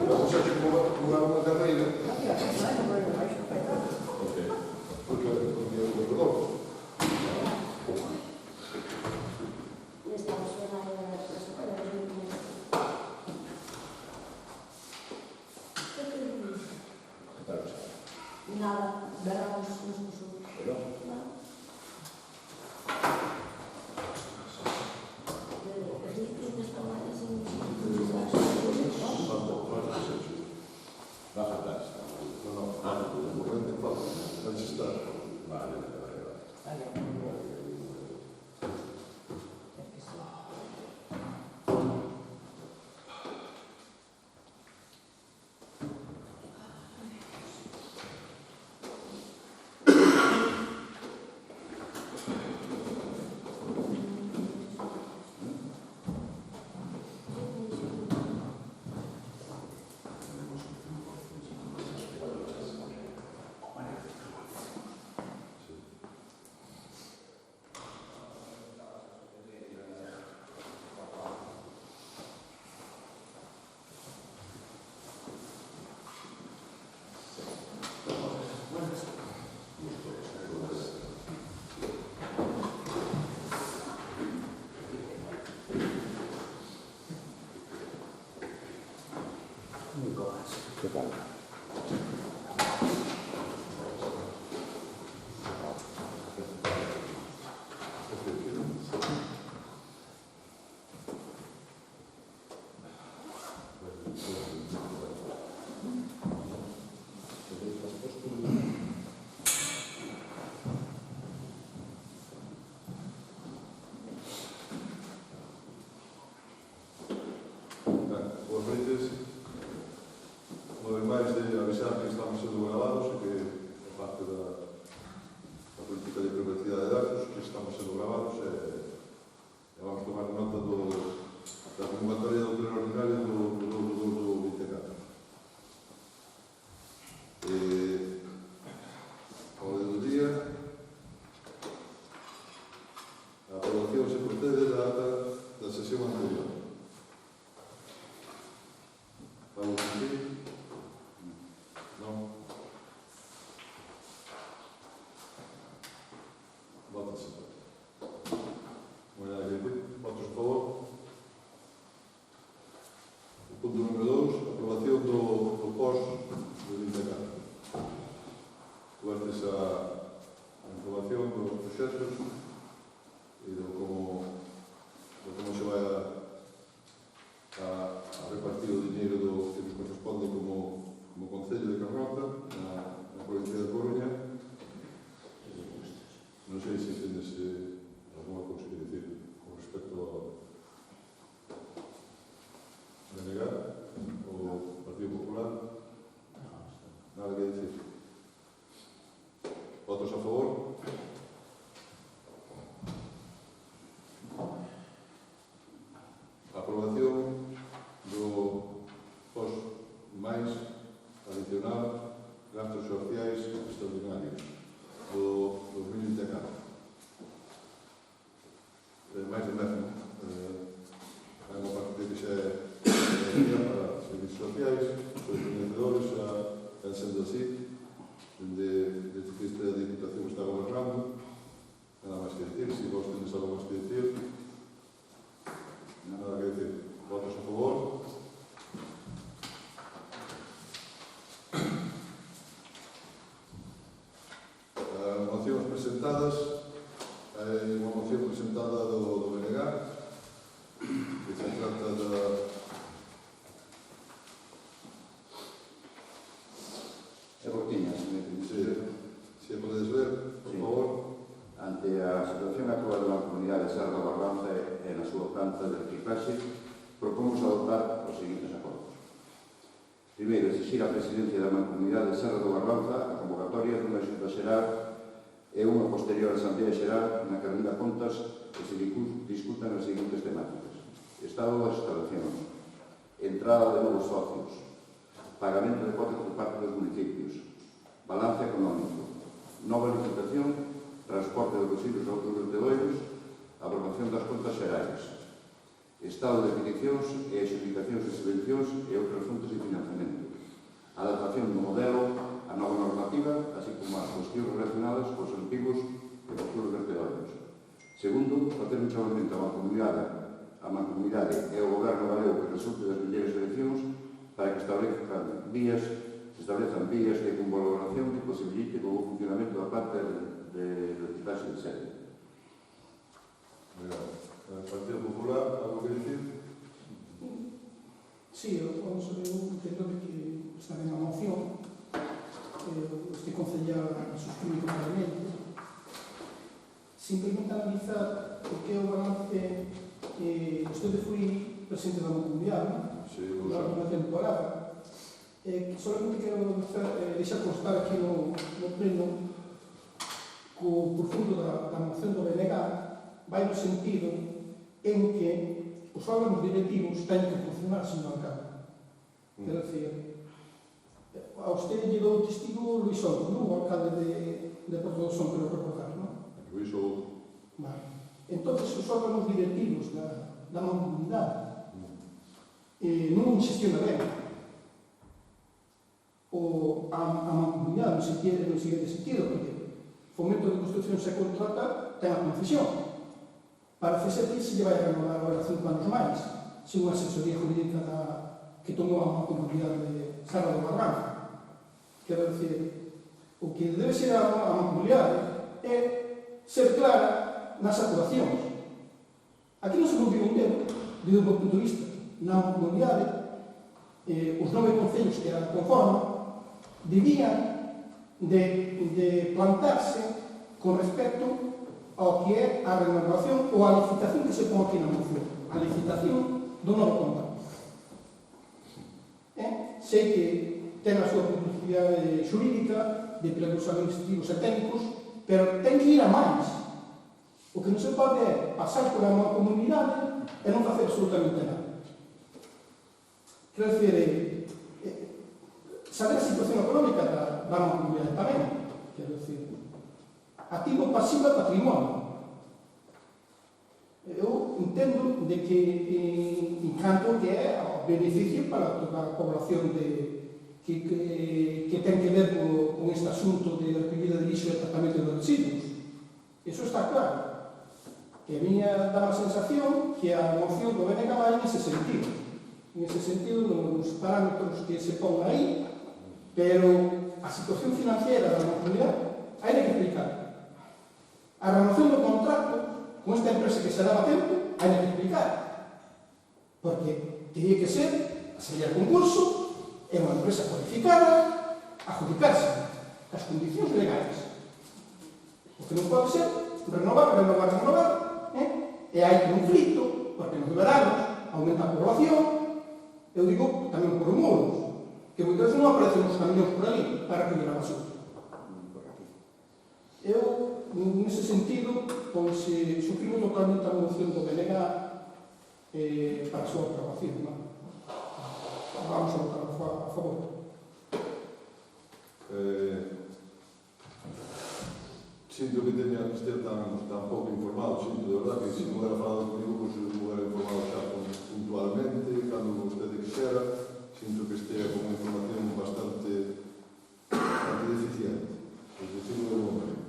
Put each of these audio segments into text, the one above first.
Vamos a ter que cobrar uma carreira. Porque o governador. Nada, berramos uns cos outros. ¿Qué tal? Boas noites. Uma vez máis de avisar que estamos sendo gravados e que a parte da política de privacidade de datos que estamos sendo gravados e vamos tomar nota da convocatoria do pleno ordinario do 24. Ao orden do día, a aprobación se procede da ata da sesión anterior. Vamos a cumplir? No. Vota-se. Moeda de votos a favor. O punto número 2, aprobación do POS do 24. Tuestes a aprobación dos proxectos e do como se vai a repartir o dinheiro que nos corresponde como Concello de Carnota na provincia de Coruña. Non sei se tendes alguma cousa que dicir con respecto ao denegar o Partido Popular. Nada que dicir. Votos a favor? Aprobación do POS máis adicional gastos sociais extraordinarios do 2024. Mais do mesmo. É unha parte que xa é para servicios sociais, os emprendedores xa sendo así, desde que esta Diputación está gobernando. Nada máis que decir. Se vos tenéis algo máis que decir, nada que decir. Votos a favor? Mocións presentadas. Hai unha moción presentada do BNG que se trata da... É cortiña, se me permite. Se podedes ler, por favor. Ante a situación actual da comunidade de Serra da Barbanza e na súa planta de reciclaxe, propomos adoptar os seguintes acordos. Primeiro, exigir a presidencia da Mancomunidade de Serra da Barbanza a convocatoria dunha xunta xeral e unha posterior asamblea xeral na que rinda contas que se discutan as seguintes temáticas: estado das instalacións, entrada de novos socios, pagamento de cuotas por parte dos municipios, balance económico, nova licitación, transporte de residuos autovertedoiros, aprobación das contas xerais, estado de peticións e adjudicacións de subvencións e outras fontes de financiamento, a adaptación do modelo á nova normativa, así como as cuestións relacionadas cos antigos e futuros vertedores. Segundo, facer un chamamento á Mancomunidade e ao Goberno galego que resulte das vindeiras eleccións para que se establezan vías de colaboración que posibilite o bo funcionamento da parte de reciclaxe de sede. Partido Popular, algo que decir? Sí, eu entendo que está ben a moción, este concellar suscribe completamente. Simplemente analizar o que é o balance, vostede foi presidente da Mancomunidade, na última temporada, solamente quero deixar constar aquí no pleno que o profundo da moción do BNG vai no sentido en que os órganos directivos teñen que funcionar sin o alcalde. Quero dicir, a usted lle dou testigo Luís Souto, non? O alcalde de Porto do Son, quero recordar, non? Luís Souto. Vale. Entón, os órganos directivos da Mancomunidade non xestiona ben a Mancomunidade no seguinte sentido, porque Fomento de Construcción se contrata ten a concesión. Parece ser que se lle vai a renovar agora 5 anos máis, sin unha asesoría jurídica que tomou a Mancomunidade de Serra do Barranco. Quero dicir, o que debe ser a Mancomunidade é ser clara nas actuacións. Aquí non se moviu un dedo, desde o meu punto de vista. Na Mancomunidade, os 9 concellos que a conforman debían de plantarse con respecto ao que é a renovación ou a licitación que se pon aquí na moción, a licitación do novo contrato. Sei que ten a súa complexidade xurídica, de plegos administrativos e técnicos, pero ten que ir a máis. O que non se pode é pasar por a Mancomunidade e non facer absolutamente nada. Quero dicir, saber a situación económica da Mancomunidade tamén, quero dicir, activo, pasivo e patrimonio. Eu entendo de que encanto que é o beneficio para toda a población que ten que ver con este asunto de recollida de lixo e tratamento de residuos. Iso está claro. Que a miña dá a sensación que a moción do BNG vai nese sentido. Nese sentido, nos parámetros que se pon aí, pero a situación financiera da Mancomunidade hai que explicar. A renovación do contrato con esta empresa que se daba tempo hai que explicar. Porque teria que ser a salir a concurso, é unha empresa cualificada, a adjudicarse as condicións legais. O que non pode ser renovar, e hai conflito, porque nos veranos aumenta a población. Eu digo tamén por muros, que moitas veces non aparecen os camiños por ali para recoller a basura. Eu, nese sentido, pois, sufrimos totalmente a moción do BNG para a súa aprobación. Vamos a votar a favor. Sinto que teña que estar tan pouco informado, sinto de verdad que se non era falado comigo, pois non era informado xa puntualmente, cando vostede quixera. Sinto que estea con unha información bastante deficiente. Pois decimos de momento.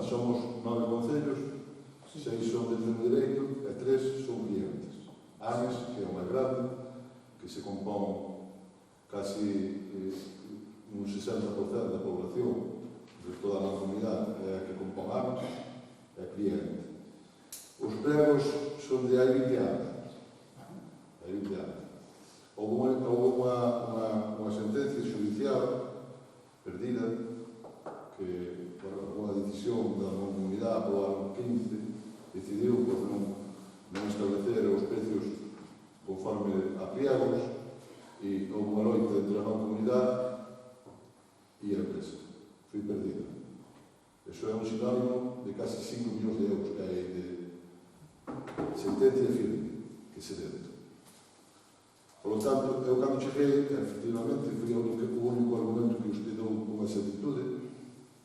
Somos 9 concellos, 6 son de pleno dereito e 3 son clientes. Ames, que é o máis grande, que se compón casi un 60% da población de toda a Mancomunidade, é a que compón Ames, é cliente. Os plegos son de hai 20 anos. Houve unha sentencia judicial perdida que, por unha decisión da Mancomunidade do ano 15, decidiu por non establecer os precios conforme a pliegos e houve unha loita entre a Mancomunidade e a empresa. Foi perdida. Iso é un sinónimo de casi 5 millóns de euros que hai de sentencia firme que se deu. Por lo tanto, eu cando cheguei, efectivamente, foi o único argumento que usted deu con esa actitude,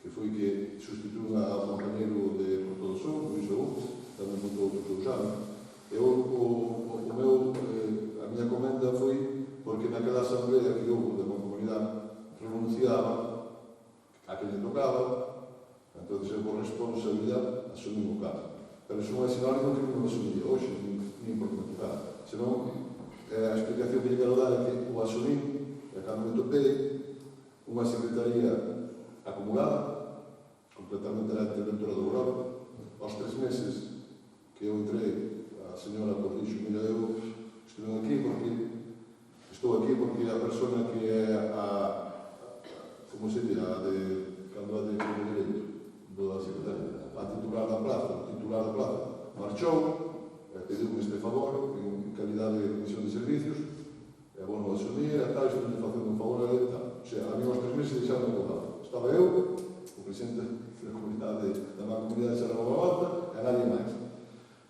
que foi que sustituíu ao compañeiro de Porto do Son, Luís Souto, tamén con outro que usaron, e o senón, a explicación que lle quero dar é que o asumín, e cando me topei, unha secretaría acumulada, completamente a interventora do Grove, aos 3 meses que eu entrei, a señora por dixo, mira, eu estou aquí porque a persona que é como se dirá, cando a de direito da secretaria, a titular da plaza, marchou, pediu-me este favor, en calidade de comisión de servicios, e bueno, asumir, e tal, estou facendo un favor a ele, tal. O sea, a mí aos 3 meses deixaron o colado. Estaba eu, o presidente da comunidade, da mancomunidade de Serra Barbanza, e nadie máis.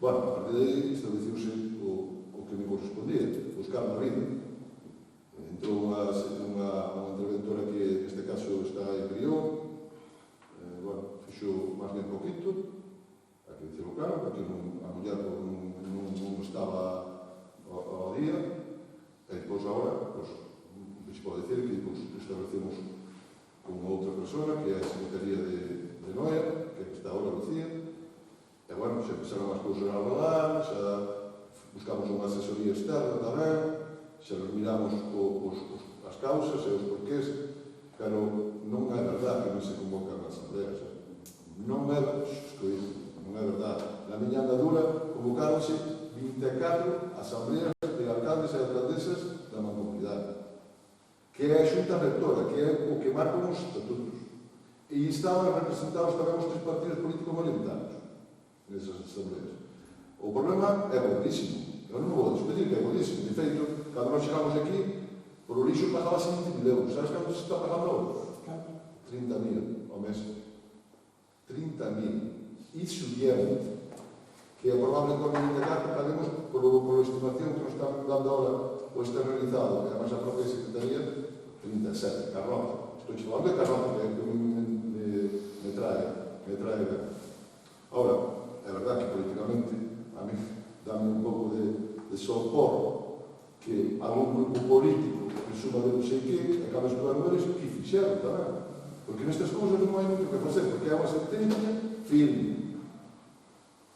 Bueno, a partir de aí, estableciuse o que me correspondía, buscar a vida. Entrou unha interventora que, neste caso, está en Brión, bueno, fixo máis ben poquito, hai que dicirlo claro, porque a muller non estaba ao día, e depois agora, se pode dicir que establecemos con outra persona, que é a Secretaría de Noia, que está agora Lucía, e bueno, xa empezaron as cousas a rodar, xa buscamos unha asesoría externa tamén, xa nos miramos as causas e os porqués, pero non é verdade que non se convocan as asambleas. Non é verdade. Na miña andadura convocaronse 24 asambleas de alcaldes e alcaldesas da mancomunidade, que é a xunta rectora, que é o que marcan os estatutos. E estaban representados tamén os 3 partidos políticos mayoritarios nesas asambleas. O problema é bodísimo. Eu non vou despedir, que é bodísimo. De feito, cando nós chegamos aquí, por o lixo pagaba 20.000 euros. Sabes cando se está pagando agora? 30.000 ao mes. 30.000. Iso viene, que é probable que o nivel de carta paguemos por estimación que nos están dando ahora o externalizado, e además a propia Secretaría, 37, Carroza. Estou falando de Carroza, que me trae ben. Ahora, é verdade que políticamente a mí dame un pouco de sopor que algún grupo político presuma de non sei que, e cando estudaron eles, que fixeron tamén. Porque nestas cousas non hai moito que facer, porque é unha sentencia firme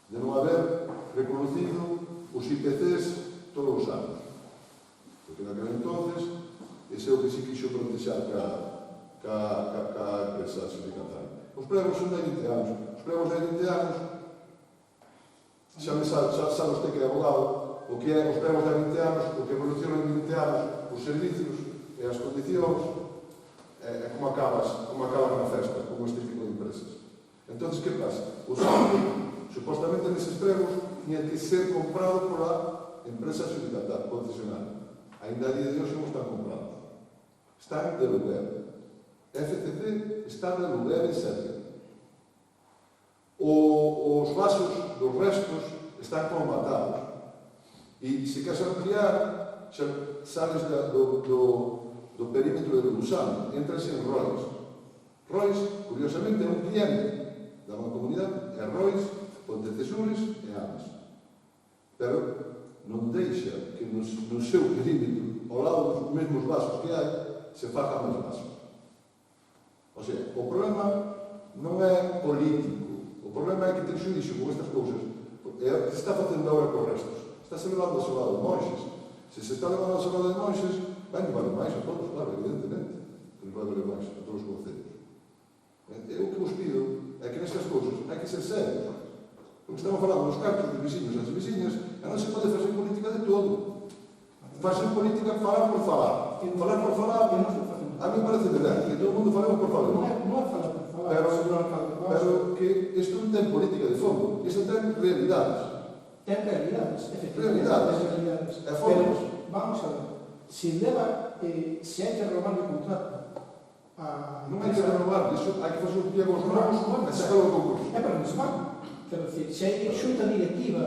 de non haber reconocido os IPCs todos os anos. Porque naquele entonces, ese é o que se quixo protexar ca empresa sindicatal. Os pregos son de 20 anos. Os pregos de 20 anos, xa sabe usted que é abogado, o que é os pregos de 20 anos, o que evolucionan en 20 anos, os servicios e as condicións, é como acabas na festa, con este tipo de empresas. Entón, que pasa? O saldo, supostamente neses pregos, tinha que ser comprado pola empresa sindicatal, concesionaria. Ainda a día de hoxe non están comprados. Están de lugar. FCC está de lugar en serio. Os vasos dos restos están colmatados. E se queres ampliar, xa sales do perímetro de Lusano, entras en Rois. Rois, curiosamente, é un cliente da mancomunidade, é Rois, Pontecesures e Ames. Pero non deixa que no seu perímetro, ao lado dos mesmos vasos que hai, se faga máis vasos. O sea, o problema non é político, o problema é que ten xudixo con estas cousas. É o que se está facendo agora con restos. Está se levando a solada de monxes. Se se está levando a solada de monxes, vai nos valer máis a todos, claro, evidentemente. Nos vai valer máis a todos os concellos. Eu o que vos pido é que nestas cousas hai que ser serios. Porque estamos falando dos cartos dos veciños e das veciñas, e non se pode facer política de todo. Facer política falar por falar. Falar por falar, a mí parece de ver, que todo o mundo falamos por falar. Non é falar por falar, señor alcalde. Pero que isto non ten política de fondo, isto ten realidades. Ten realidades, efectivamente. É fondo. Pero, vamos a ver, se hai que renovar o contrato, non hai que renovar, iso hai que facer un pliego aos novos e sacar o concurso. É para non se van. Quero dicir, se hai xunta directiva,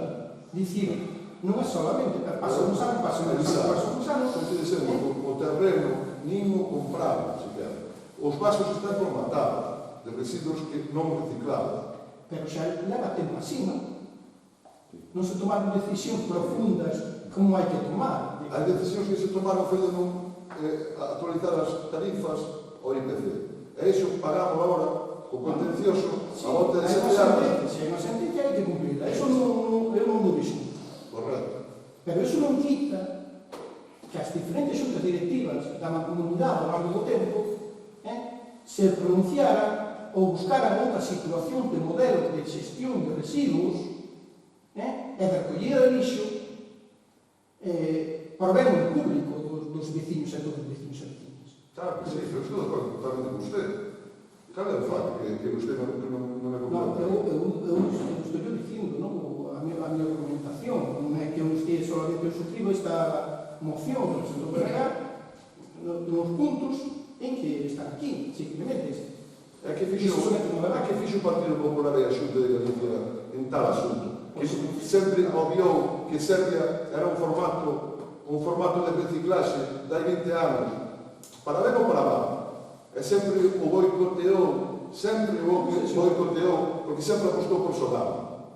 dicir, non é solamente, pasa un ano, pasa un ano. Non pode ser o terreno, nin o comprado, se quer. Os vasos están formatados de residuos que non reciclados. Pero xa leva tempo así, non? Non se tomaron decisións profundas como hai que tomar. As decisións que se tomaron foi de non actualizar as tarifas ao IPC. E iso pagamos agora o contencioso a volta de 7 anos. Se hai unha sentencia hai que cumplirla. Eso eu non dubiso. Correcto. Pero iso non quita que as diferentes xuntas directivas da mancomunidade ao longo do tempo se pronunciaran ou buscaran outra situación de modelo de xestión de residuos e de recollida de lixo para o ben público dos veciños e todos os veciños e veciñas. Claro que sí, pero estou de acordo totalmente con usted. Cal é o facto que usted non é Non, completamente? eu estou dicindo, non? A miña argumentación non é que eu estea solamente eu suscribo esta moción do Centro Berregar nos puntos en que están aquí, simplemente É que fixo o Partido Popular e a Xunta de Galicia en tal asunto, que sempre obviou que Serbia era un formato de reciclaxe de hai 20 anos, para ben ou para mal, e sempre o boicoteou, porque sempre apostou por Sodama.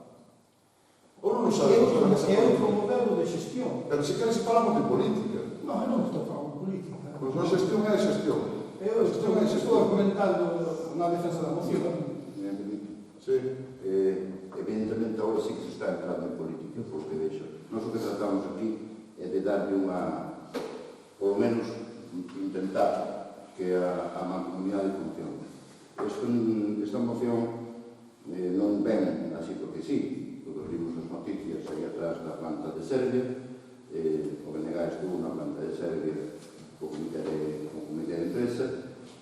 Ou non sabemos o que se é pode. outro modelo de xestión. Pero se queres falamos de política. Non, eu non estou falando de política. Pois a xestión é a xestión. Eu estou argumentando na defensa da moción. Sí. Evidentemente, ahora sí que se está entrando en política, porque de hecho, nós o que tratamos aquí é de darle unha, polo menos, intentar que a mancomunidade funcione. Esta moción non ven así porque sí, porque vimos as noticias aí atrás da planta de Serbia, o BNG estuvo na planta de Serbia co comité de empresa,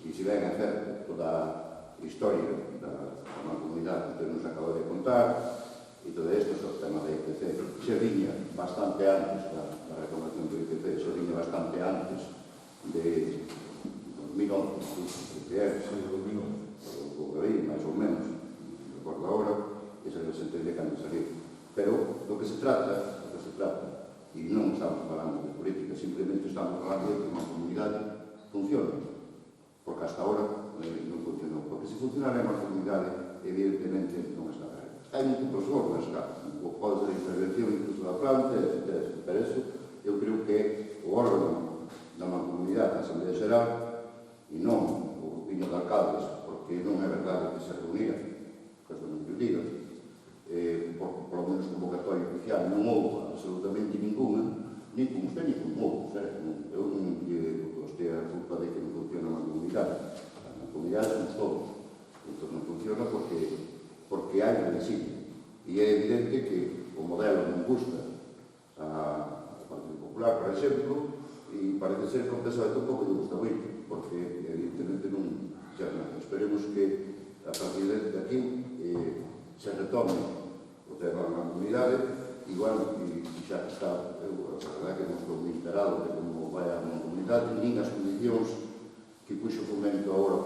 e se ven a hacer toda a historia da mancomunidade que nos acaba de contar, e todo isto sobre o tema da IPC, se viña bastante antes da reclamación do IPC, se viña bastante antes de 2011, que é, ou aí, máis ou menos, non recordo agora, e se entende cando salir. Pero do que se trata, e non estamos falando de política, simplemente estamos falando de que unha comunidade funcione, porque hasta ahora non funcionou. Porque se funcionara unha comunidade, evidentemente non está ben. Hai múltiples formas, pode ser a intervención incluso da planta, etc. Pero eso, eu creo que o órgano da mancomunidade, a Asamblea Xeral, e non o grupiño de alcaldes, porque non é verdade que se reunía, que non me diga, por lo menos convocatoria oficial non houve absolutamente ninguna, nin con usted, nin con outros. Eu non gostei a culpa de que non funciona a mancomunidade. A mancomunidade somos todos. Entón non funciona porque hai un designio. E é evidente que o modelo non gusta ao Partido Popular, por exemplo, e parece ser que o PSOE tampouco lle gusta moito, porque evidentemente non xa nada. Esperemos que a partir de aquí se retome o tema da mancomunidade, igual que xa está, a verdade que non estou moi enterado de como vai a mancomunidade, nin as condicións que puxo o Fomento agora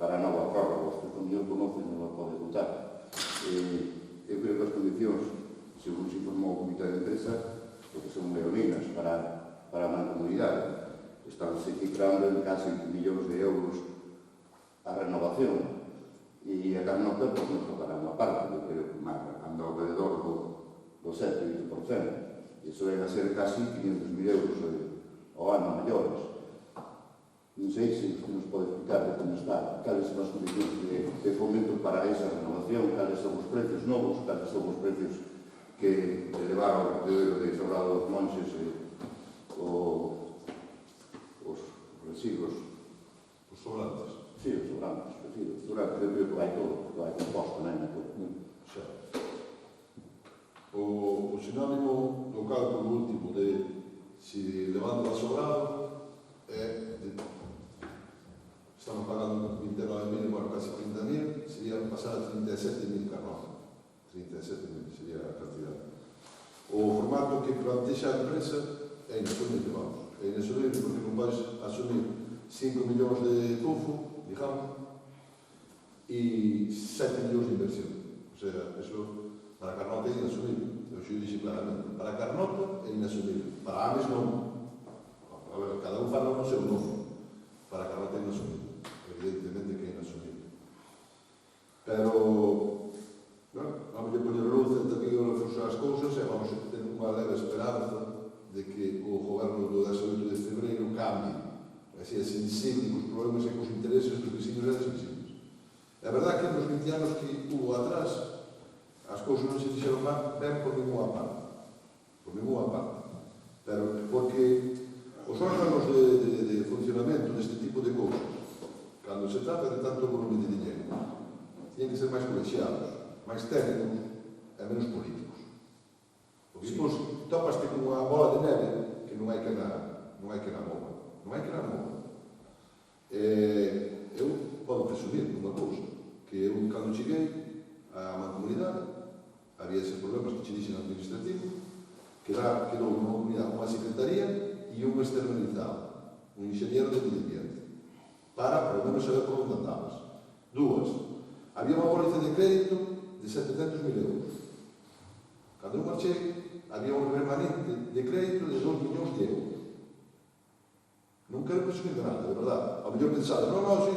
para a nova prórroga, os que non conocen non a pode contar. Eu creo que as condicións, según se informou o Comité de Empresa, porque son leoninas para a mancomunidade, están se cifrando en casi 20 millóns de euros a renovación. E a Carnota pues, nos tocará unha parte, eu creo que anda ao redor do 7-20%. Iso vai a ser casi 500.000 euros ao ano maiores. Non sei se nos pode explicar de como está, cales son as condicións de fomento para esa renovación, cales son os precios novos, cales son os precios que elevaron o vertedero de Sobrado dos Monxes os residuos. Os sobrantes. Sí, os sobrantes. Durante o período que vai todo, vai composto, non é? Xa. O sinónimo do cálculo último de se levando a Sobrado estamos pagando 29.000, bueno, casi 30.000, sería pasar a 37.000 Carnota. 37.000 sería a cantidad. O formato que plantexa a empresa é inasumible, vamos. É inasumible porque non vais asumir 5 millóns de tufo, digamos, e 7 millóns de inversión. O sea, eso para a Carnota é inasumible. Eu xo dixo claramente. Para a Carnota é inasumible. Para a Ames non. A ver, cada un fala no seu novo. Para a Carnota é inasumible. Evidentemente que é inasumible. Pero, bueno, vamos a poñer luz entre que eu reforzar as cousas e vamos a ter unha leve esperanza de que o goberno do 18 de febreiro cambie. Así é sensible cos problemas e cos intereses dos vecinos e das vecinas. É verdade que nos 20 anos que hubo atrás as cousas non se fixeron ben por ninguna parte. Por ninguna se trata de tanto volumen de dinheiro. Tienen que ser máis colexiados, máis técnicos e menos políticos. Porque despois topaste con unha bola de neve que non hai que na mova. Non hai que na mova. Eu podo presumir unha cousa, que eu, cando cheguei á mancomunidade, había ese problemas que che dixen administrativo, quedou unha comunidade, unha secretaría e un externalizado, un ingeniero de medio ambiente, para, polo menos, saber por onde andabas. Dúas, había unha póliza de crédito de 700.000 euros. Cando eu marchei, había un remanente de crédito de 2 millóns de euros. Non quero presumir de nada, de verdade. Ao mellor pensado,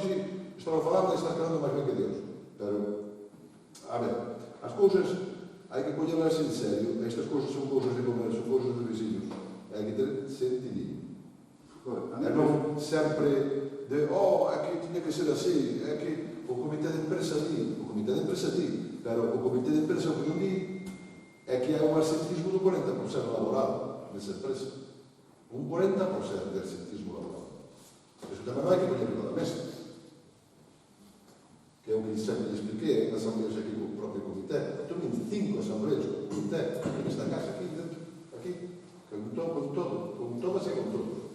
sí, estamos falando e estás quedando máis ben que Dios. Pero, a ver, as cousas hai que collerlas en serio. Estas cousas son cousas de comer, son cousas de vecinos. Hai que ter sentido. E non sempre de, é que tiña que ser así, é que o comité de empresa di, pero o comité de empresa o que non di é que hai un absentismo do 40% laboral nesa empresa. Un 40% de absentismo laboral. Eso tamén non hai que poñerlo na mesa. Que é o que sempre lhe expliquei nas asambleas aquí co propio comité. Tomen 5 asambleas co comité nesta casa aquí dentro, con todas e con todos.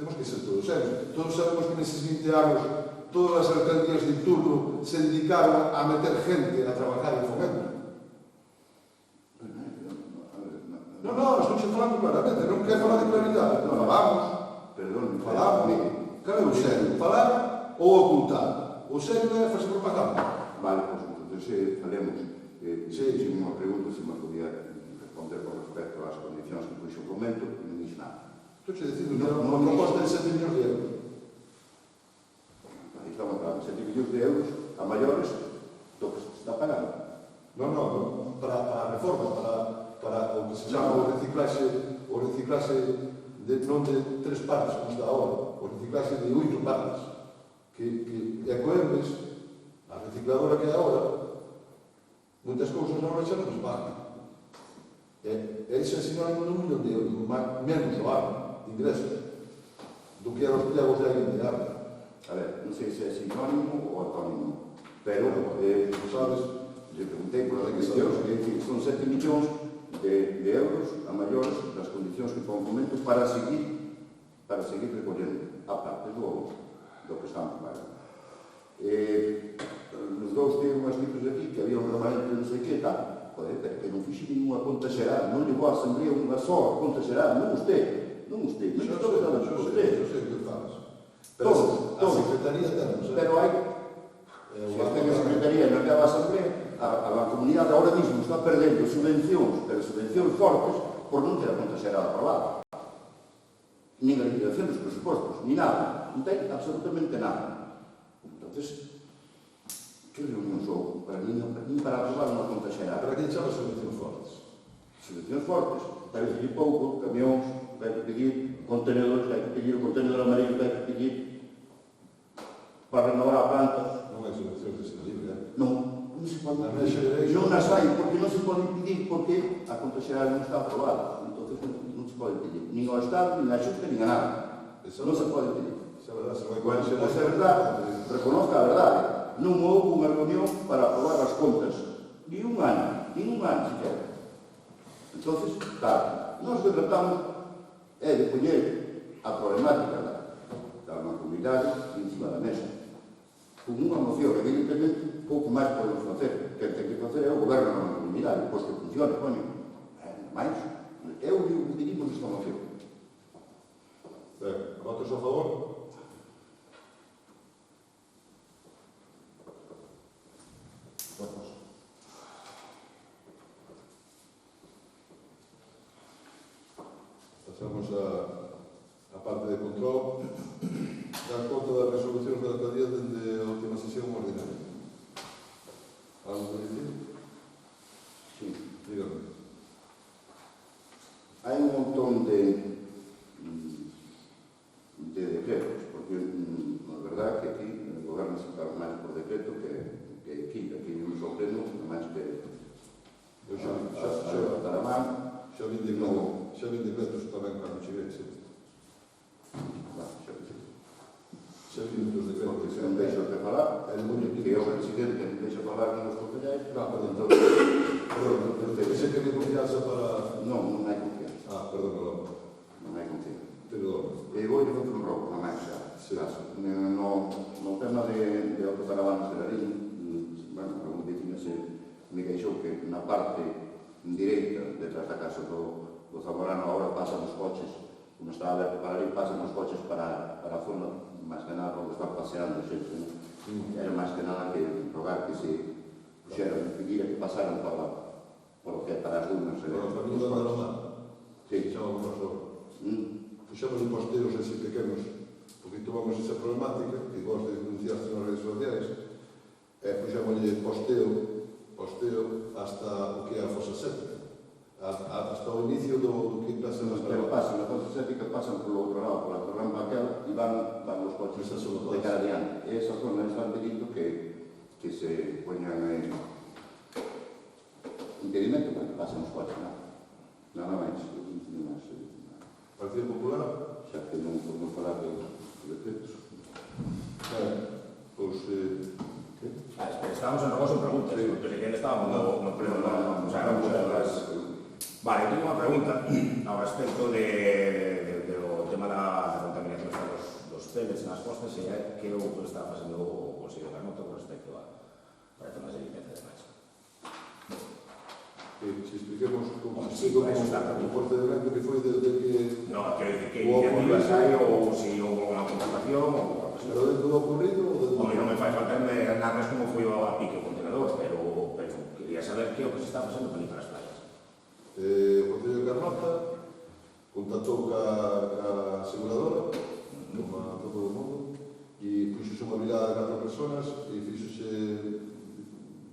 Temos que ser todos serios. Todos sabemos que neses 20 anos todas as alcaldías de turno se dedicaron a meter gente a trabajar en Fomento. Non, estou falando claramente, non quero falar de claridade. Falamos. Claro, o serio, falar ou ocultar. O serio é fazer propaganda. Vale, pues entonces faremos. Se unha pregunta, se me podía responder con respecto ás condicións que puxo o Fomento, non dixo nada. Estou dicindo que era unha proposta de 7 millóns de euros. Aí estamos falando, 7 millóns de euros a maiores do que se está pagando. Non, para a reforma, para o que se chama o reciclaxe non de 3 partes, como está agora, o reciclaxe de 8 partes, que Ecoembes, a recicladora que é agora, moitas cousas agora xa non nos pagan. Ese é sinónimo de 1 millón de euros, menos o ano de ingresos, do que eran os plegos de alguén de arma. A ver, non sei se é sinónimo ou autónimo, pero, sabes, lle preguntei por as cuestións, que son 7 millóns de euros a maiores das condicións que pon Fomento para seguir recollendo, a parte do que estamos pagando. Nos dous ten unhas cifras aquí que había un remanente non sei que tal, pero que non fixe ninguna conta xeral, non llegou a asamblea unha só conta xeral, non usted, non usted, Eu sei que falas. Pero a Secretaría temos, pero hai a Secretaría non leva a asamblea, a comunidade ahora mismo está perdendo subvencións, pero subvencións fortes, por non ter a conta xeral aprobada. Nin a liquidación dos presupostos, ni nada, non ten absolutamente nada. Entonces, que reunión son? Para mí para aprobar unha conta xeral. Para que echamos subvencións fortes. Subvencións fortes, parece que pouco, camións, vai que pedir, contenedores, vai que pedir, o contenedor amarillo vai que pedir, para renovar a planta. Non hai subvencións de ser libre, Non se pode pedir. Non as hai, porque non se pode pedir, porque a conta xeral non está aprobada. Entón, non se pode pedir. Nin ao Estado, nin a Xunta, nin a nada. Non se pode pedir. Esa é verdade, se non hai Bueno, condicións. esa é verdade, reconozca a verdade. Non houve unha reunión para aprobar as contas. Ni un ano sequer. Entón, claro, nós que tratamos é de poñer a problemática da mancomunidade encima da mesa. Con unha moción, evidentemente, pouco máis podemos facer. Quen ten que facer é o goberno da mancomunidade, pois que funcione, coño. Mais, eu digo que pedimos esta moción. Ben, votos a favor? Votos. Pasamos a parte de control. Dar conta das resolucións da alcaldía dende a última sesión ordinaria. Algo que dicir? Sí. Dígame. Hai un montón de decretos, porque a verdade que aquí o goberno se paga máis por decreto que aquí non só pleno, máis que Eu xa levantar a mano. vin decretos tamén cando cheguei, sí. Xa vin os decretos. presidente me deixa falar con os concelleiros, Perdón, entón, pensé que había confianza para... non hai confianza, Perdón, non hai confianza. perdón. E vou facer un robo, non máis xa. No tema de autocaravanas de Larín, bueno, algún vecino me queixou que na parte direita, detrás da casa do Zamorano, agora pasan os coches, como está aberto para ali, pasan os coches para a zona, máis que nada, onde están paseando xente, non? Era máis que nada que rogar que se puxeran, que pasaran por o que é para as dunas. Para o camiño da Roma, Sí. chamamos nós agora. Puxamos de posteros así pequenos, porque tomamos esa problemática, que vos denunciaste nas redes sociais, e puxamoslle posteo hasta o que é a fosa séptica, hasta o inicio do que pasa nas Pero caravanas. pasan, na fosa séptica pasan polo outro lado, pola rampa aquela, e van os coches de cara adiante. E esa zona están pedindo que se poñan impedimento para que pasen os coches, nada máis. Partido Popular, Xa que non podemos falar de decretos. pois, Estábamos en negocio de preguntas, porque si bien estábamos no pleno, o sea, no las... Vale, eu tengo unha pregunta ao respecto do tema da contaminación dos pellets nas costas e que o que está facendo o Consello de Carnota con respecto a temas de limpieza de demais. se expliquemos como Sí, para eso está o corte de vento que foi desde que... No, que iniciativas hai ou se houve unha contratación ou... Pero dentro do ocurrido ou dentro... Home, non me fai falta narras como foi a pique o contenedor, pero quería saber que é o que se está facendo para limpar as playas. O Concello de Carnota contactou ca aseguradora, como a todo o mundo, e puxose unha virada de 4 personas e fixose,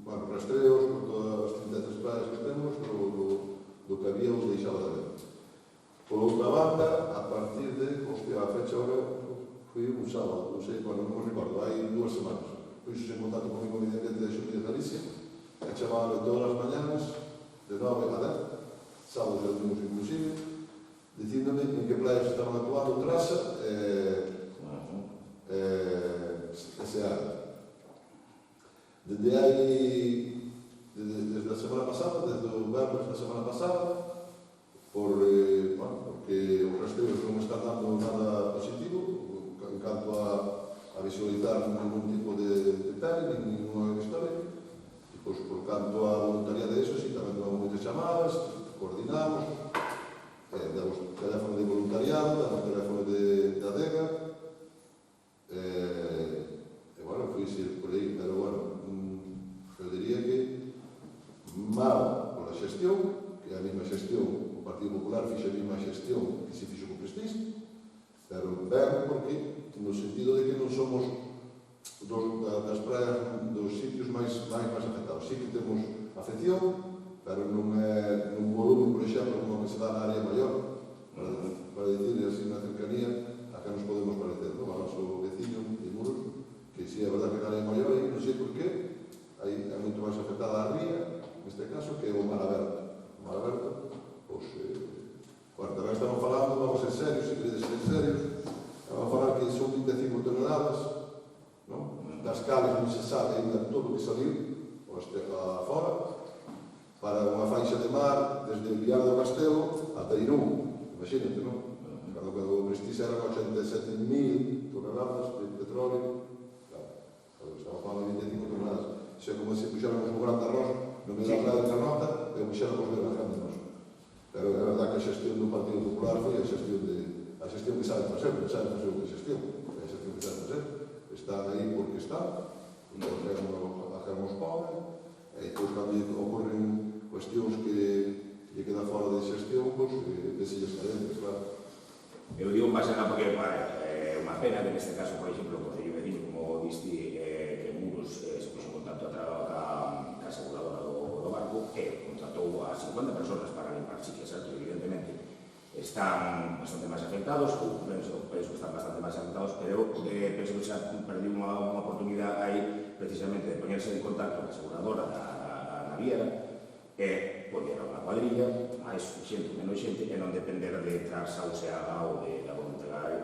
bueno, rastreos por todas as 33 playas que temos do que había ou deixaba de haber. Por outra banda, a partir de, a fecha ahora foi un sábado, non sei, bueno, non me recordo, hai 2 semanas. Puxose en contacto comigo o medio ambiente de Xunta de Galicia, e chamaban todas as mañanas, de 9 a 10, sábados e domingos inclusive, dicíndome en que playas estaban actuando Trasa SEAR. Desde a semana pasada, desde o vernos da semana pasada, porque os rastreos non están dando nada positivo en canto a visualizar ningún tipo de tele, ninguna historia. E, pois, por canto a voluntariedade de eso, si tamén damos moitas chamadas, coordinamos, damos teléfono de voluntariado, damos teléfono de ADEGA, bueno, foi ir por aí, pero bueno, eu diría que mal pola xestión, que é a mesma xestión, o Partido Popular fixe a mesma xestión que se fixo con Prestige, pero ben porque, no sentido de que non somos das praias dos sitios máis afectados. Sí que temos afección, pero non é nun volumen, por exemplo, como que se dá na área maior, para dicirle así na cercanía a que nos podemos parecer, non? A noso veciño de Muros, que si é verdad que na área maior, aí non sei por qué, aí é moito máis afectada a ría, neste caso, que é o mar aberto. O mar aberto, pois, tamén estamos falando, vamos ser serios, se queredes ser serios, vamos a falar que son 25 toneladas, non? Das cales non se sabe ainda todo o que saliu, fora, para unha faixa de mar, desde o Viana do Castelo ata Irún, imagínate, non? Cando o Prestige eran 87.000 toneladas de petróleo, claro, estamos falando de 25 toneladas, xa como se puxéramos un gran arroz no medio da praia de Carnota, e o puxéramos ver a grande nos. Pero é verdad que a xestión do Partido Popular foi a xestión que sabe facer, non sabe facer outra xestión, é a xestión que sabe facer, están aí porque están, porque facemos pobre, e depois cando ocorren cuestións que lle queda fora de xestión, pois, que se lles carentes, claro. Eu digo máis nada porque é unha pena que neste caso, por exemplo, o Concello vecino, como diste, que Muros se puxo en contacto ca aseguradora do barco e contratou a 50 personas para limpar, sí que é certo, evidentemente están bastante máis afectados, ou penso que están bastante máis afectados, pero penso que xa perdiu unha oportunidade aí precisamente de poñerse en contacto ca aseguradora da naviera e poñer unha cuadrilla, máis xente, menos xente, e non depender de Trasa ou Seaga ou da voluntade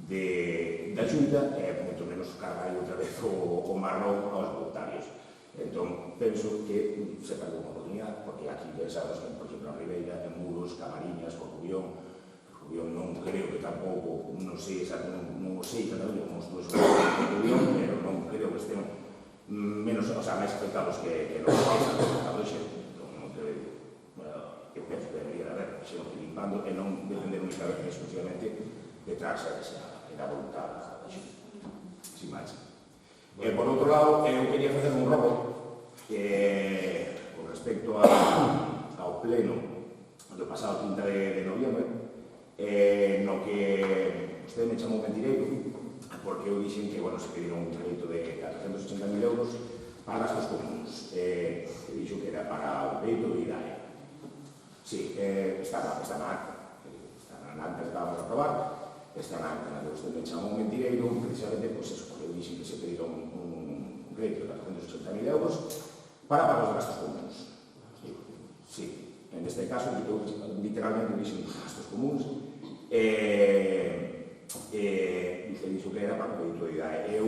da Xunta e moito menos cargar outra vez o marrón aos voluntarios. Entón, penso que se perdeu unha oportunidade, porque aquí pensamos que, por exemplo, a Ribeira, en Muros, Camariñas, Corcubión, non creo que tampouco, non sei exactamente como estou Corcubión, pero non creo que estén menos, o sea, máis afectados que non están afectados entón, non creo, eu penso que debería haber, senón que limpando e non depender únicamente exclusivamente detrás da voluntade da Xunta, sin máis. Por outro lado, eu quería facer un robo con respecto ao pleno do pasado 30 de noviembre, no que usted me chamou mentireiro, porque eu dixen que, bueno, se pediron un crédito de 480.000 euros para gastos comuns, que dixo que era para o crédito de IDAE. Sí, está na acta que acabamos de aprobar, está na acta que usted me chamou mentireiro, precisamente, pois eso, porque eu dixen que se pediron un crédito de 480.000 euros para pagar os gastos comuns. Sí, en este caso, eu literalmente dixen gastos comuns, usted dixo que era para o crédito de IDAE. Eu,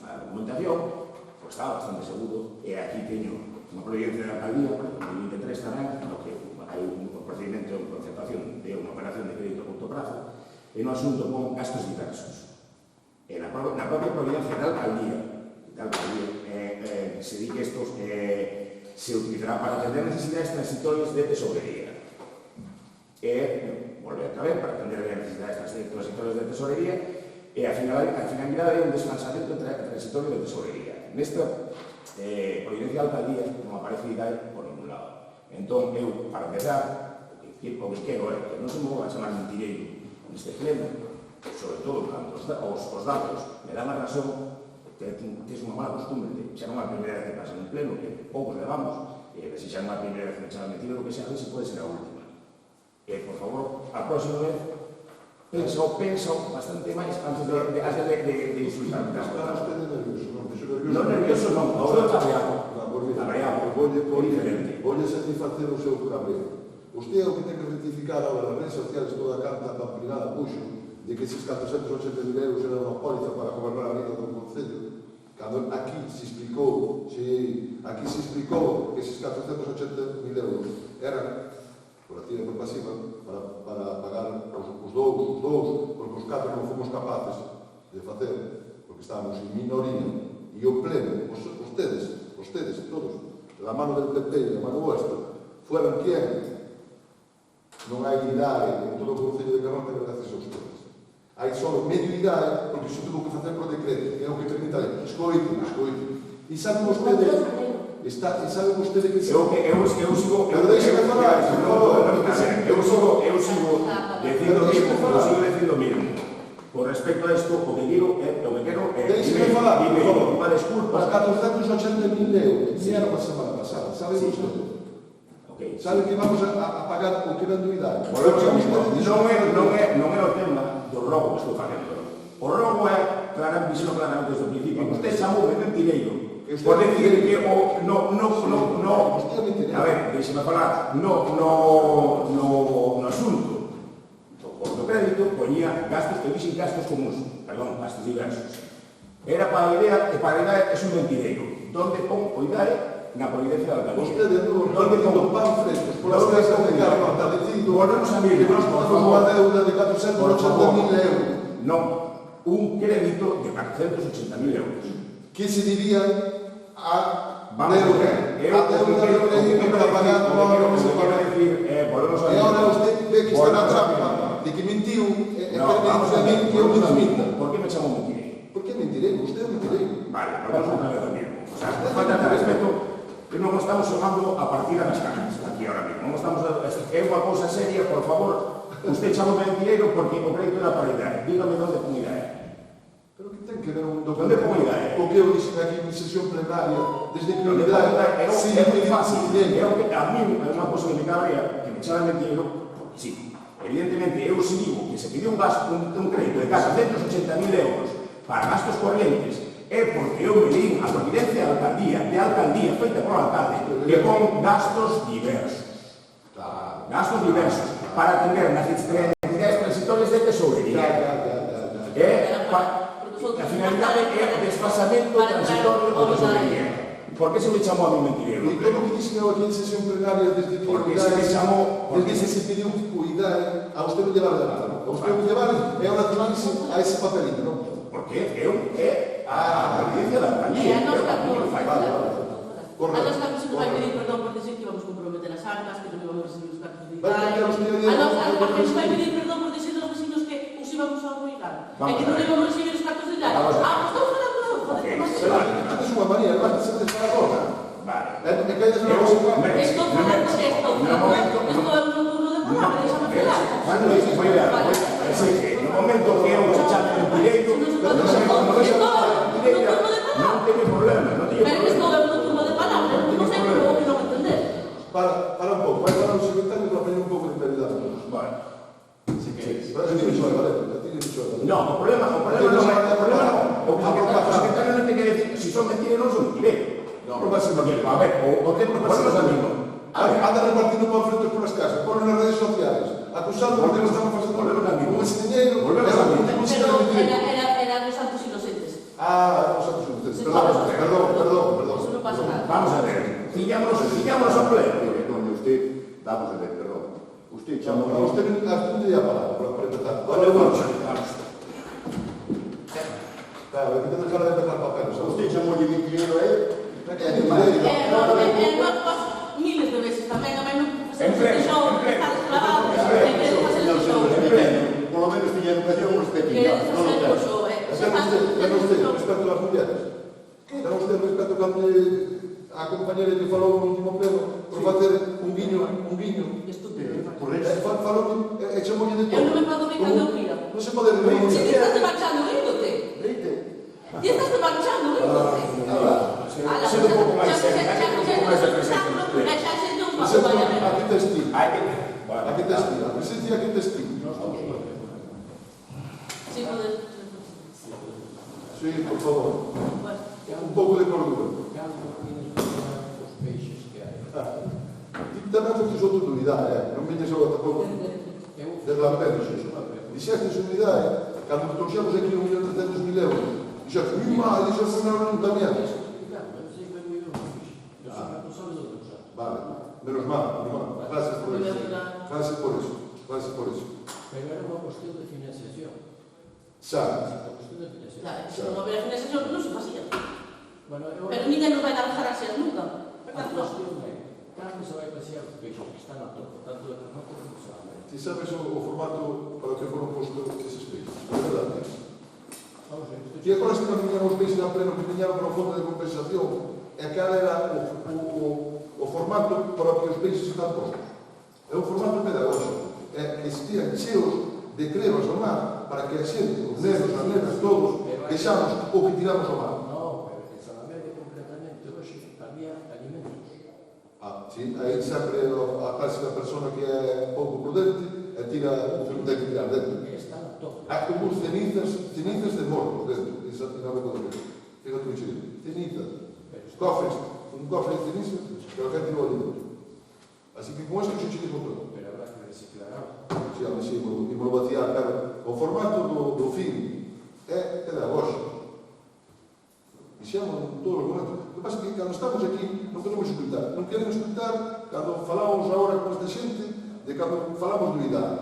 a argumentación, pois estaba bastante seguro, e aquí teño unha providencia da alcaldía, en 23 tamén, no que hai un procedimento de concertación de unha operación de crédito a corto prazo, e no asunto con gastos diversos. Na propia providencia da alcaldía, se di que estos se utilizará para atender necesidades transitorias de tesorería. Volver a vez, para atender necesidades transitorias de tesorería, e a finalidade é un descansamento transitorio de tesorería. Nesta providencia da alcaldía non aparece IDAE por ningún lado. Entón, eu, para empezar, o que quero é que non se me vou a chamar mentireiro neste pleno, sobre todo cando os datos me dan a razón, que tes unha mala costumbre, xa non é a primeira vez que pasa en pleno, que poucos levamos, e se xa non é a primeira vez que me chaman mentireiro, o que xa se pode ser a última. Por favor, a próxima vez, pensa bastante máis antes de insultar. Está usted nervioso, non? Non nervioso, non, agora cabreado. Volle satisfacer o seu cabreo. Usted é o que ten que rectificar ahora nas redes sociales toda a carta pamplinada puxo de que esses 480.000 euros era unha póliza para gobernar a vida do Concello. Cando aquí se explicou que esses 480.000 euros eran por activa e por pasiva para pagar os dous, porque os 4 non fomos capaces de facer, porque estábamos en minoría, e o pleno, ustedes, todos, la mano del PP e la mano vuestra, fueron quien non hai IDAE en todo o Concello de Carnota gracias a ustedes. Hai só medio IDAE porque se tuvo que facer por decreto, que é o que permite a lei. Escoiten. E saben ustedes que eu sigo dicindo mismo. Con respecto a isto, o que quero é deixe-me falar, por favor. Unha desculpa. Os 480.000 euros vieron a semana pasada, sabe usted? Sabe que vamos a pagar o que ven do IDAE. Non é o tema do robo que estou facendo. O robo é claramente desde o principio. Usted chamou de mentireiro por decir que a ver, deixeme falar, no asunto do crédito poñía gastos que dixen gastos comuns, gastos diversos. Era para a idea, e para a idea é un mentireiro. Donde pon o IDAE? Na providencia da alcaldía. Usted non dicindo panfletos por as casas de Carnota dicindo que nos podemos unha deuda de 480.000 euros. Non, un crédito de 480.000 euros. Que se dirían a deuda de crédito para pagar o ahorro que se paga. E ahora usted ve que está na trampa de que mentiu e permite a mí que eu me desminta. Por que me chamo mentireiro? Por que mentirei? Usted é mentireiro. Vale, vamos a hablar do mismo. O sea, falta de respeto que non estamos xogando a partida nas caras aquí ahora mismo. Non estamos é unha cousa seria, por favor. Usted chamo mentireiro porque o crédito da paridade. Dígame onde pon IDAE. Pero que ten que ver un documento o que eu dixen aquí en sesión plenaria desde que o IDAE é moi fácil. A mí é unha cousa que me cabrea que me chama mentireiro porque sí. Evidentemente, eu se digo que se pidió un crédito de 480.000 euros para gastos corrientes é porque eu me di a providencia de alcaldía feita por alcalde que con gastos diversos. Gastos diversos para atender nas necesidades transitorias de tesorería. A finalidade é desfasamento transitorio do que se venía. Por que se me chamou a mí mentireiro? E todo o que dixen eu aquí en sesión plenaria desde que Porque se me chamou... desde que se pediu o IDAE, a usted non llevar de nada, non? A usted non llevar é ahora tirarse a ese papelito, non? Porque é a presidencia da compañía. E a nos capítulo fai. Correcto. A nos capítulo vai pedir perdón por dizer que íbamos a comprometer as arcas, que non íbamos a recibir os cartos de Vai cambiar os días de... A nos vai pedir perdón por dizer aos vecinos que os íbamos a obrigar. E que non íbamos a recibir os cartos de IDAE. Pues estamos falando de joder, que máis se vai. Isto é unha manía, non se te para agora. Vale. E que hai de unha cosa igual. Estou falando de esto. Estou é un turno de palabra, déxame falar. Cando dices, foi a no momento que eu se chame mentireiro, non teño problema, non teño Pero problema. estou é un turno de palabra, non sei como que non entender. Para un pouco, vai falar o secretario para pedir un pouco de claridade. Bueno, Si queres. Para que te xoga, vale? A ti que te xoga. no, o problema non é, o secretario non ten que decir se son mentireiros non son mentireiros. Non vai ser mentireiro. A ver, o tempo non é amigo. Anda repartindo panfletos polas casas, ponlo nas redes sociales, acusando porque non estamos facendo con ese diñeiro, Era dos santos inocentes. Ah, os santos inocentes. Perdón. Eso non pasa nada. Vamos a ver, fillámonos ao pleno. Coño, usted, vamos a ver, perdón. Usted chamou A usted a palabra, para empezar. Vale, vamos. Claro, hay que dejar de empezar papeles. Usted chamou de mentireiro a él. Miles de veces tamén, a mí non En pleno, show, en pleno. estar clavado, que facer o show. Por lo menos tiña educación Que respectiva. Non facer o o ten. show, Ten usted respecto ás mulleres. Ten usted respecto cando a compañera que falou no último pleno por facer un guiño. Estúpido. Por eso. Falou e chamoulle de todo. Eu non me podo ver cando eu quira. Non se pode reír. Si ti estás marchando, rídote. Reite. Ti estás marchando, rídote. Ser un pouco máis serio, hai que ter un pouco máis de presencia. Aquí testigo. Hai que... Aquí testigo. A presencia aquí testigo. Sí, podes. Sí, por favor. Un pouco de cordura. Tamén fostes outro de unidade, non veñes agora tampouco de lamperos. Dixestes unidade, cando trouxemos aquí 1.300.000 euros, dixestes, mi mal, dixo foi na ayuntamiento. Vale, menos mal. Gracias por eso. Pero era unha cuestión de financiación. Xa. Unha cuestión de financiación. Claro, se non houbera financiación, non se facía. Bueno, Pero ninguén nos vai dar gracias nunca. a cuestión é, cando se vai pasear os peixes que están a topo, tanto de terremoto como se vai. Ti sabes o formato para o que foron postos eses peixes? É verdade. Vamos ver, E agora se non viñan os peixes a pleno que viñaron para o fondo de compensación, e cal era o formato para o que os peixes están postos. É un formato pedagógico. É que estian cheos de crevas ao mar para que a xente, os nenos, as nenas, todos, deixamos o que tiramos ao mar. no, pero en Salamanca concretamente hoxe había alimentos. Sí, aí sempre a clásica persona que é pouco prudente e tira o que non ten que tirar dentro. Que están a topo. Há como cenizas de mortos dentro, esa dinámica do medio. Fíjate o chile. Cenizas. Cofres, un cofre de cenizas, pero que tirou ali dentro. Así que con eso que se chiquismo todo. Pero habrá que reciclar algo. Sí, imos vaciar, claro. O formato do fin é pedagógico. Dixemos todos os momentos. O que pasa é que cando estamos aquí non queremos escutar. Non queremos escutar cando falamos agora con esta xente de cando falamos de unidade.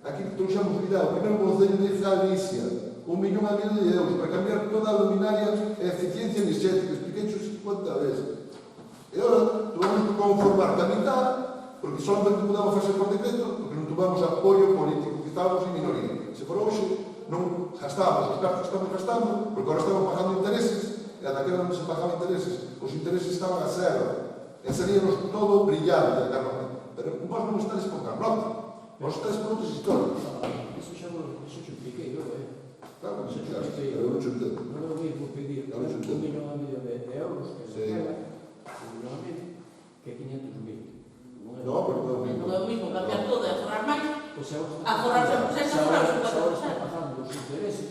Aquí trouxamos unidade. O primeiro concello de Galicia, 1.000.000 de euros para cambiar toda a luminaria e eficiencia enerxética. Expliquei 50 veces. E agora tuvamos que conformar a mitad, porque solamente podemos facer por decreto, porque non tuvamos apoio político, que estábamos en minoría. Se for hoxe, non gastamos os cartos que estamos gastando, porque agora estamos pagando intereses, e daquela non se pagaban intereses, os intereses estaban a cero, e seríamos todo brillante a Carmen. Pero vos non estáis por Carlota, vos estáis por outras historias. Eso xa lo expliquei eu, Claro, Eso claro, xa expliquei eu eu. non te entendo. Non é o mismo pedir Eu non 1,5 entendo. millón de euros que Sí. se paga, 1,5 que 500.000. No, porque non Non é o mismo cambiar todo e aforrar máis. Pues ahora Aforrarse un proceso, aforrarse un ahora está proceso. pagando os intereses.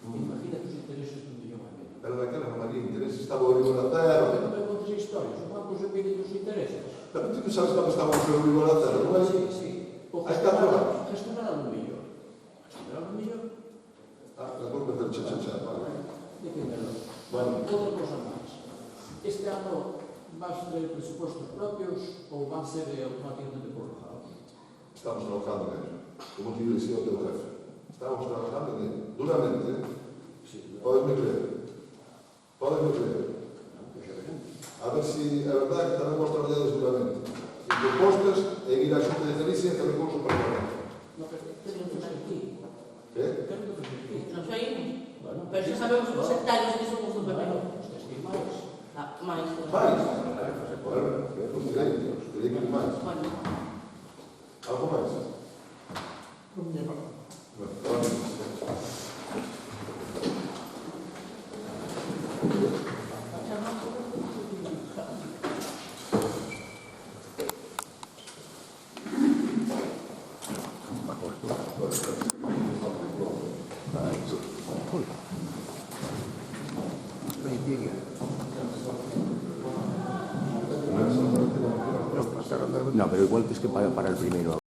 Imagínate os intereses de 1,5 millón. Pero daquela non había interés, estaba o Euribor a cero. Pero non me contes historias, os bancos se piden os intereses. Pero ti non sabes cando estaba o Euribor a cero, non é? Sí, sí. O Hai 4 anos. gestionar 1 millón. Gestionar 1 millón. Ah, de acordo, perfecto. Vale. Outra cosa máis. Este ano vas ter presupostos propios ou van ser automáticamente prorrogados? Estamos trabajando en ello. Como te decía el jefe, estamos trabajando en ello. Duramente, ¿eh? Sí. Podesme creer. Podesme creer. A ver si é verdad que tamén vos traballades duramente. E propostas e ir á Xunta de Galicia que recurso para o Parlamento. No, pero quero que facer aquí. Que? Quero que facer aquí. Nos oímos. Bueno, Pero xa sabemos os sectarios que somos do PP. os testimais. Mais. Mais? Bueno, os direitos que máis. Bueno. Algo máis? Bueno, vamos. No, pero igual que es que para el primero.